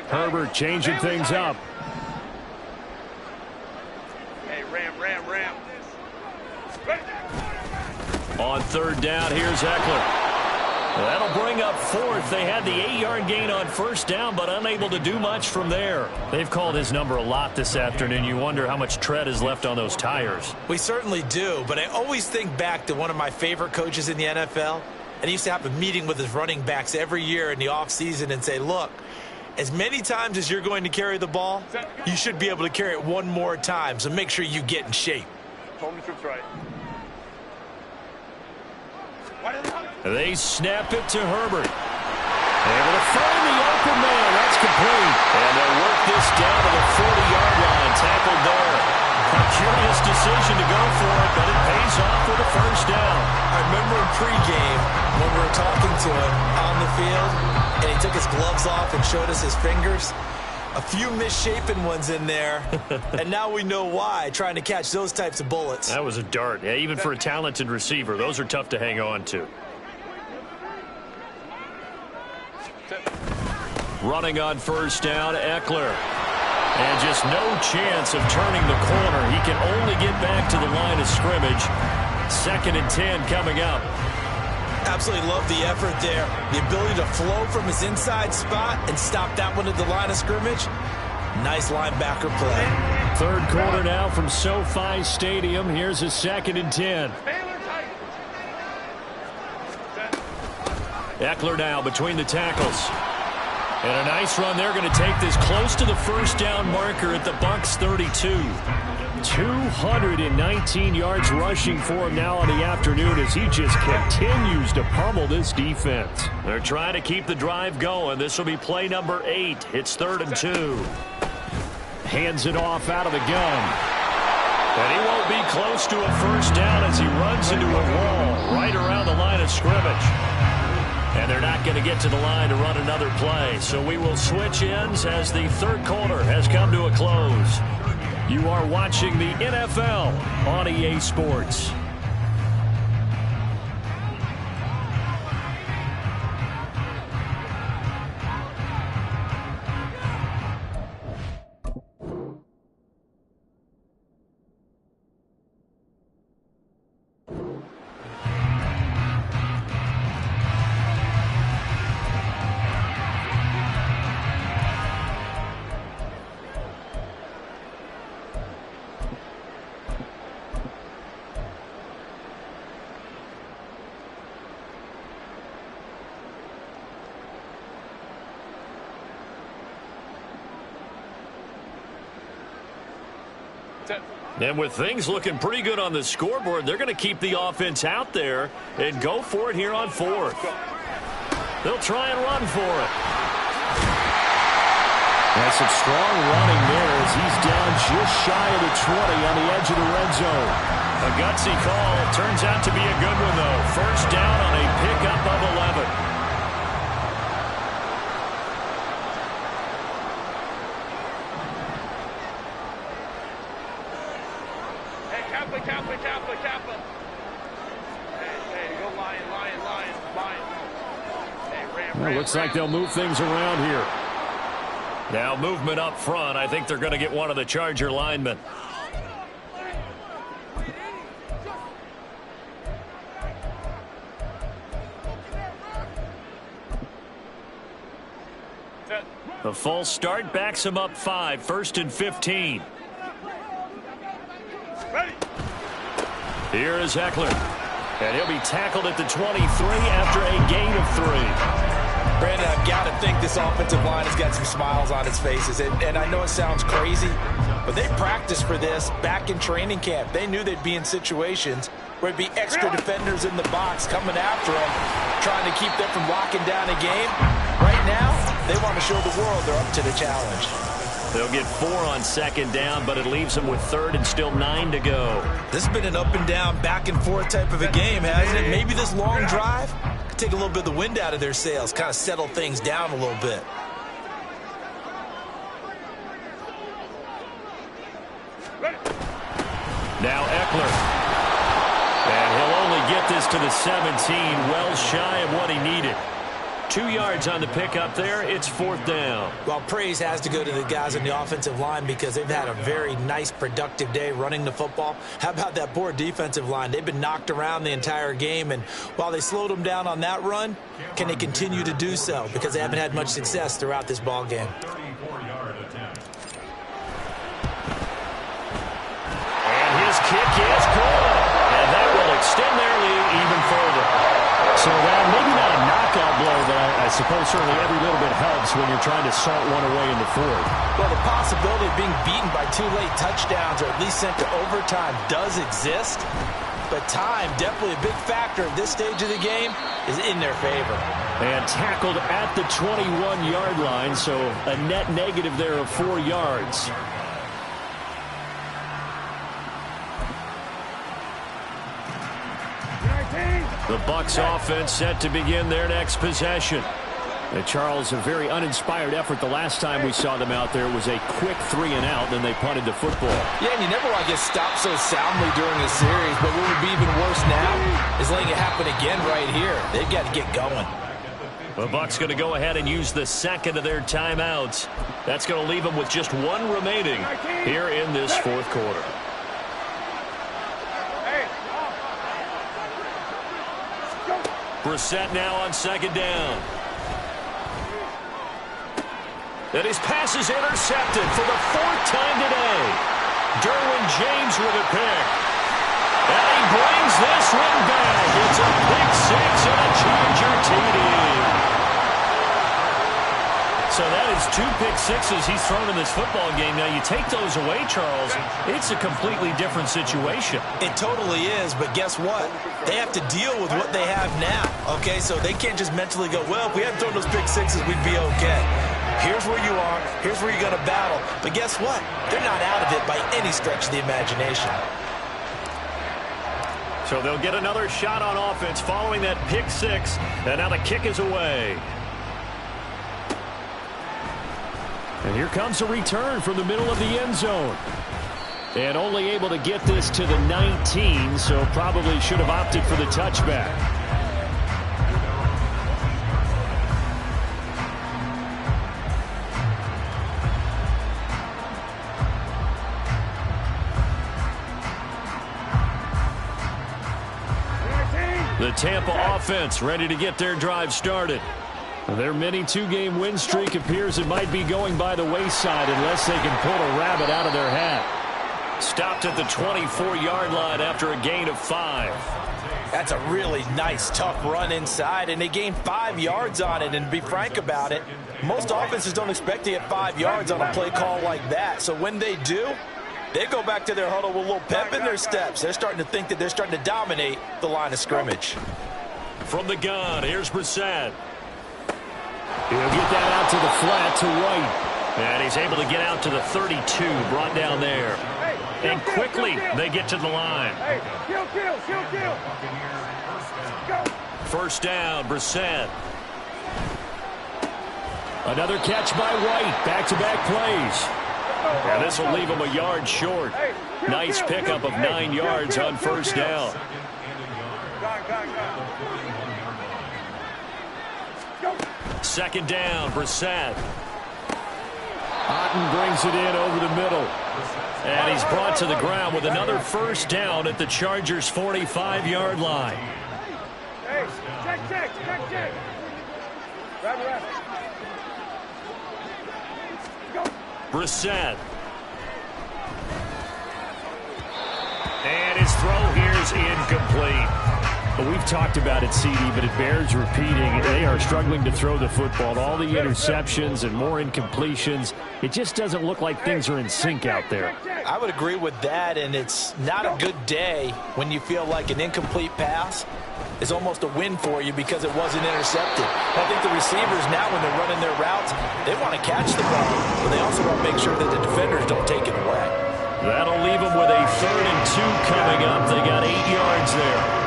Herbert changing things up. Ram. On third down, here's Eckler. That'll bring up fourth. They had the 8-yard gain on first down, but unable to do much from there. They've called his number a lot this afternoon. You wonder how much tread is left on those tires. We certainly do, but I always think back to one of my favorite coaches in the NFL, and he used to have a meeting with his running backs every year in the offseason and say, look, as many times as you're going to carry the ball, you should be able to carry it one more time, so make sure you get in shape. Hold the troops right. They snap it to Herbert. Able to find the open man. That's complete. And they'll work this down to the 40-yard line. Tackled there. A curious decision to go for it, but it pays off with a first down. I remember in pregame when we were talking to him on the field, and he took his gloves off and showed us his fingers. A few misshapen ones in there, and now we know why, trying to catch those types of bullets. That was a dart. Yeah, even for a talented receiver, those are tough to hang on to. Running on first down, Eckler. And just no chance of turning the corner. He can only get back to the line of scrimmage. 2nd and 10 coming up. Absolutely love the effort there. The ability to flow from his inside spot and stop that one at the line of scrimmage. Nice linebacker play. Third quarter now from SoFi Stadium. Here's a 2nd and 10. Eckler now between the tackles. And a nice run. They're going to take this close to the first down marker at the Bucs 32. 219 yards rushing for him now in the afternoon as he just continues to pummel this defense. They're trying to keep the drive going. This will be play number 8. It's 3rd and 2. Hands it off out of the gun. And he won't be close to a first down as he runs into a wall right around the line of scrimmage. And they're not going to get to the line to run another play. So we will switch ends as the third quarter has come to a close. You are watching the NFL on EA Sports. And with things looking pretty good on the scoreboard, they're going to keep the offense out there and go for it here on 4th. They'll try and run for it. That's some strong running there as he's down just shy of the 20 on the edge of the red zone. A gutsy call. Turns out to be a good one, though. First down on a pickup of 11. Kappa. Hey, go lion. Hey, Ram. Looks like they'll move things around here. Now movement up front. I think they're going to get one of the Charger linemen. The false start backs him up 5. 1st and 15. Ready. Here is Eckler. And he'll be tackled at the 23 after a gain of 3. Brandon, I've got to think this offensive line has got some smiles on its faces. And I know it sounds crazy, but they practiced for this back in training camp. They knew they'd be in situations where it'd be extra defenders in the box coming after them, trying to keep them from locking down a game. Right now, they want to show the world they're up to the challenge. They'll get 4 on 2nd down, but it leaves them with 3rd and still 9 to go. This has been an up and down, back and forth type of a game, hasn't it? Maybe this long drive could take a little bit of the wind out of their sails, kind of settle things down a little bit. Now Eckler. And he'll only get this to the 17, well shy of what he needed. 2 yards on the pickup there. It's 4th down. Well, praise has to go to the guys on the offensive line because they've had a very nice, productive day running the football. How about that poor defensive line? They've been knocked around the entire game, and while they slowed them down on that run, can they continue to do so? Because they haven't had much success throughout this ball game. And his kick is good. And that will extend their lead even further. So that maybe not a knockout blow, but I suppose certainly every little bit helps when you're trying to salt one away in the 4th. Well, the possibility of being beaten by 2 late touchdowns or at least sent to overtime does exist, but time, definitely a big factor at this stage of the game, is in their favor. And tackled at the 21-yard line, so a net negative there of 4 yards. The Bucs offense set to begin their next possession. And Charles, a very uninspired effort the last time we saw them out there. It was a quick 3 and out, then they punted the football. Yeah, and you never want to get stopped so soundly during a series, but what would be even worse now is letting it happen again right here. They've got to get going. The Bucs going to go ahead and use the 2nd of their timeouts. That's going to leave them with just 1 remaining here in this 4th quarter. Brissett now on second down. And his pass is intercepted for the 4th time today. Derwin James with a pick. And he brings this one back. It's a pick 6 and a Charger TD. So that is 2 pick sixes he's thrown in this football game. Now, you take those away, Charles, it's a completely different situation. It totally is, but guess what? They have to deal with what they have now, okay? So they can't just mentally go, well, if we hadn't thrown those pick sixes, we'd be okay. Here's where you are. Here's where you're going to battle. But guess what? They're not out of it by any stretch of the imagination. So they'll get another shot on offense following that pick 6, and now the kick is away. And here comes a return from the middle of the end zone. And only able to get this to the 19, so probably should have opted for the touchback. The Tampa offense ready to get their drive started. Their mini 2-game win streak appears it might be going by the wayside unless they can pull a rabbit out of their hat. Stopped at the 24-yard line after a gain of 5. That's a really nice, tough run inside, and they gained 5 yards on it. And to be frank about it, most offenses don't expect to get 5 yards on a play call like that. So when they do, they go back to their huddle with a little pep in their steps. They're starting to think that they're starting to dominate the line of scrimmage. From the gun, here's Brissett. He'll get that out to the flat to White. And he's able to get out to the 32, brought down there. And quickly, they get to the line. First down, Brissett. Another catch by White. Back-to-back plays. And this will leave him a yard short. Nice pickup of 9 yards on first down. Second down, Brissett. Otten brings it in over the middle. And he's brought to the ground with another first down at the Chargers' 45-yard line. Hey, check. Grab. Brissett. And his throw here is incomplete. Well, we've talked about it, CD, but it bears repeating. They are struggling to throw the football. All the interceptions and more incompletions. It just doesn't look like things are in sync out there. I would agree with that, and it's not a good day when you feel like an incomplete pass is almost a win for you because it wasn't intercepted. I think the receivers now, when they're running their routes, they want to catch the ball, but they also want to make sure that the defenders don't take it away. That'll leave them with a 3rd and 2 coming up. They got 8 yards there.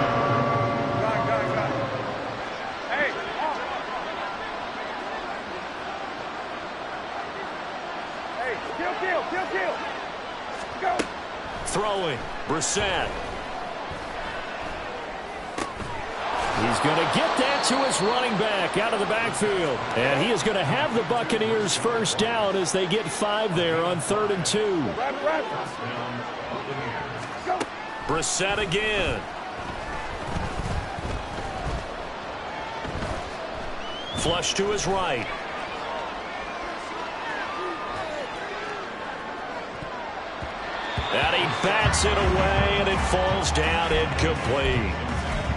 Throwing, Brissett. He's going to get that to his running back out of the backfield. And he is going to have the Buccaneers first down as they get 5 there on 3rd and 2. Brissett again. Flush to his right. And he bats it away, and it falls down incomplete.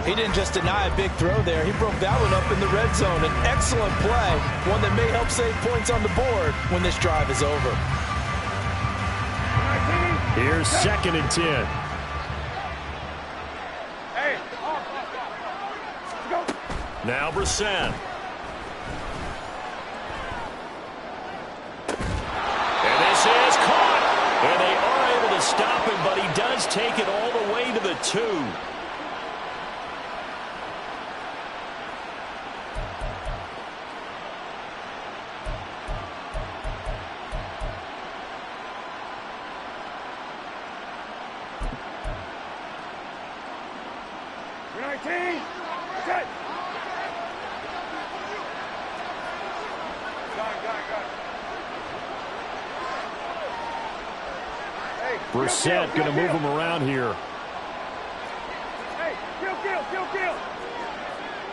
He didn't just deny a big throw there. He broke that one up in the red zone. An excellent play, one that may help save points on the board when this drive is over. Here's 2nd and 10. Now Brissett. And this is caught. And they are able to stop him, but he does take it all the way to the 2. Brissett going to move him around here.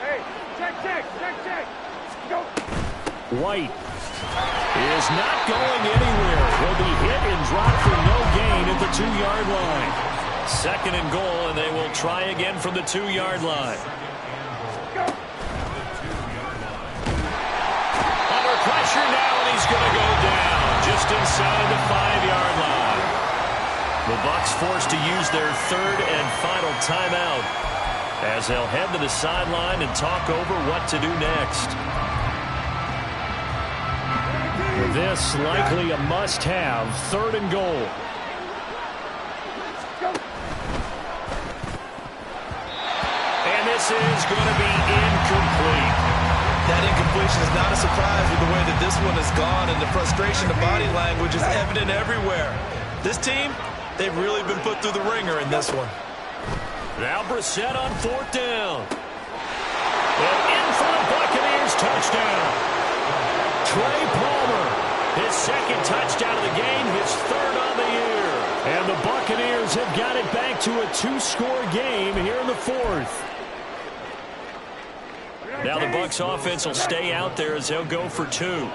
Hey, check. Go. White is not going anywhere. He'll be hit and dropped for no gain at the 2-yard line. 2nd and goal, and they will try again from the 2-yard line. Under pressure now, and he's going to go down just inside the 5-yard line. The Bucs forced to use their 3rd and final timeout as they'll head to the sideline and talk over what to do next. This likely a must-have 3rd and goal. And this is going to be incomplete. That incompletion is not a surprise with the way that this one has gone, and the frustration, the body language is evident everywhere. This team, they've really been put through the ringer in this one. Now Brissett on 4th down. And in for the Buccaneers touchdown. Trey Palmer, his 2nd touchdown of the game, his 3rd on the year. And the Buccaneers have got it back to a 2-score game here in the 4th. Now the Bucs offense will stay out there as they'll go for 2.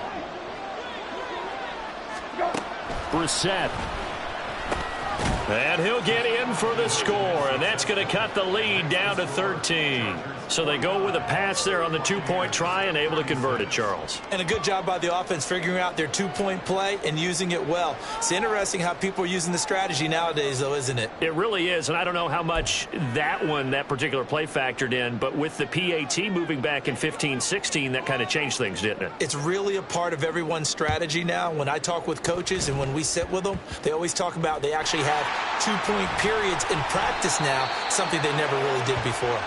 Brissett. And he'll get in for the score, and that's going to cut the lead down to 13. So they go with a pass there on the 2-point try and able to convert it, Charles. And a good job by the offense figuring out their 2-point play and using it well. It's interesting how people are using the strategy nowadays, though, isn't it? It really is, and I don't know how much that particular play factored in, but with the PAT moving back in 15-16, that kind of changed things, didn't it? It's really a part of everyone's strategy now. When I talk with coaches and when we sit with them, they always talk about they actually have 2-point periods in practice now, something they never really did before.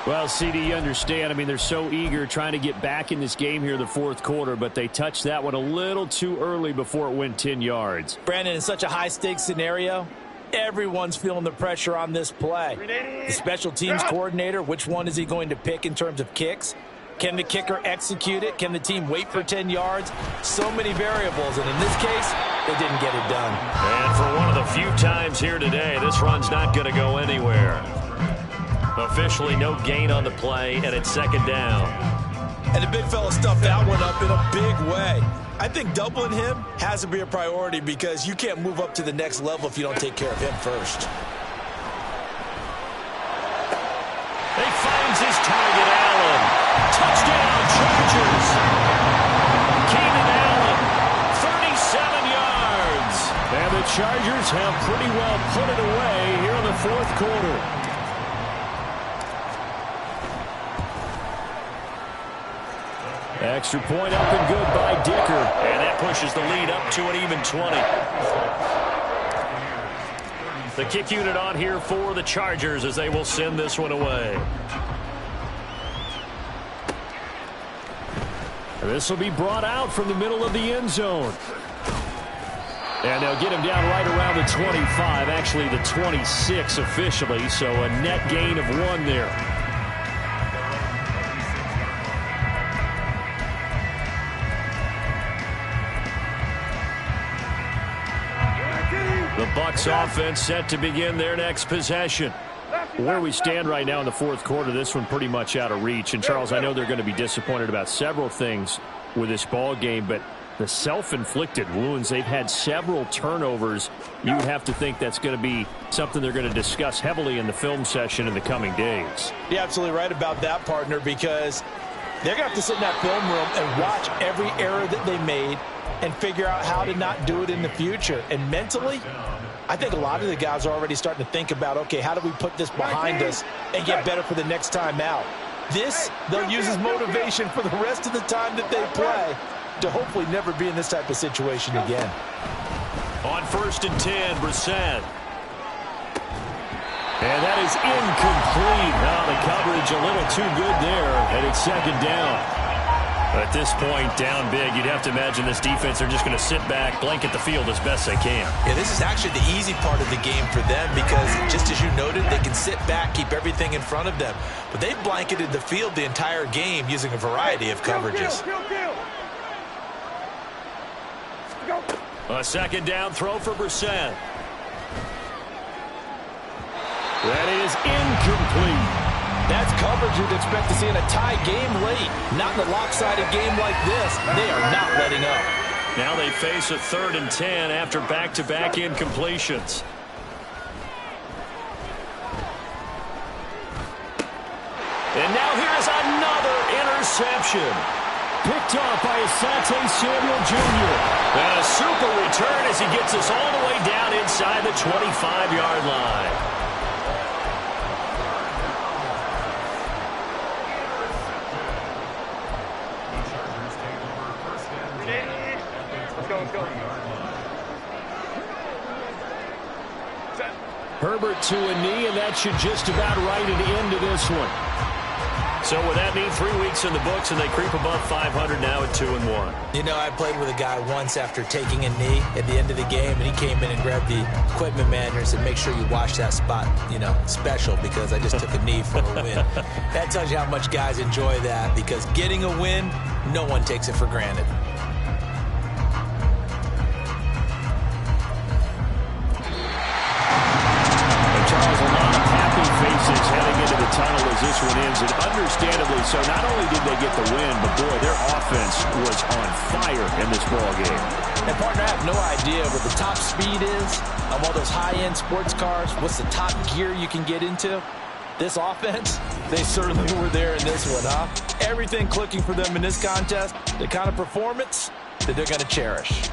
Well, CD, you understand. I mean, they're so eager trying to get back in this game here in the 4th quarter, but they touched that one a little too early before it went 10 yards. Brandon, in such a high-stakes scenario, everyone's feeling the pressure on this play. The special teams coordinator, which one is he going to pick in terms of kicks? Can the kicker execute it? Can the team wait for 10 yards? So many variables, and in this case, they didn't get it done. And for one of the few times here today, this run's not going to go anywhere. Officially no gain on the play, and it's 2nd down. And the big fella stuffed that one up in a big way. I think doubling him has to be a priority because you can't move up to the next level if you don't take care of him first. He finds his target, Allen. Touchdown, Chargers. Keenan Allen, 37 yards. And the Chargers have pretty well put it away here in the 4th quarter. Extra point up and good by Dicker. And that pushes the lead up to an even 20. The kick unit on here for the Chargers as they will send this one away. This will be brought out from the middle of the end zone. And they'll get him down right around the 25, actually the 26 officially, so a net gain of 1 there. The Bucs offense set to begin their next possession. Where we stand right now in the 4th quarter, this one pretty much out of reach. And, Charles, I know they're going to be disappointed about several things with this ball game, but the self-inflicted wounds, they've had several turnovers. You would have to think that's going to be something they're going to discuss heavily in the film session in the coming days. You're absolutely right about that, partner, because they're going to have to sit in that film room and watch every error that they made and figure out how to not do it in the future. And mentally, I think a lot of the guys are already starting to think about, okay, how do we put this behind us and get better for the next time out? This, they'll use as motivation for the rest of the time that they play to hopefully never be in this type of situation again. On 1st and 10, Brissett. And that is incomplete. Now the coverage a little too good there, and it's 2nd down. At this point, down big, you'd have to imagine this defense are just going to sit back, blanket the field as best they can. Yeah, this is actually the easy part of the game for them because, just as you noted, they can sit back, keep everything in front of them. But they've blanketed the field the entire game using a variety of coverages. A 2nd down throw for Brissett. That is incomplete. That's coverage you'd expect to see in a tie game late. Not in a lopsided game like this. They are not letting up. Now they face a 3rd and 10 after back-to-back incompletions. And now here's another interception. Picked off by Asante Samuel Jr. And a super return as he gets us all the way down inside the 25-yard line. Herbert to a knee, and that should just about write an end to this one. So would that mean 3 weeks in the books, and they creep above 500 now at 2-1? You know, I played with a guy once after taking a knee at the end of the game, and he came in and grabbed the equipment manager and said, make sure you watch that spot, you know, special, because I just took a knee for a win. That tells you how much guys enjoy that, because getting a win, no one takes it for granted. Faces heading into the tunnel as this one ends, and understandably so. Not only did they get the win, but boy, their offense was on fire in this ball game. And partner, I have no idea what the top speed is on all those high-end sports cars. What's the top gear you can get into? This offense, they certainly were there in this one, huh? Everything clicking for them in this contest, the kind of performance that they're going to cherish.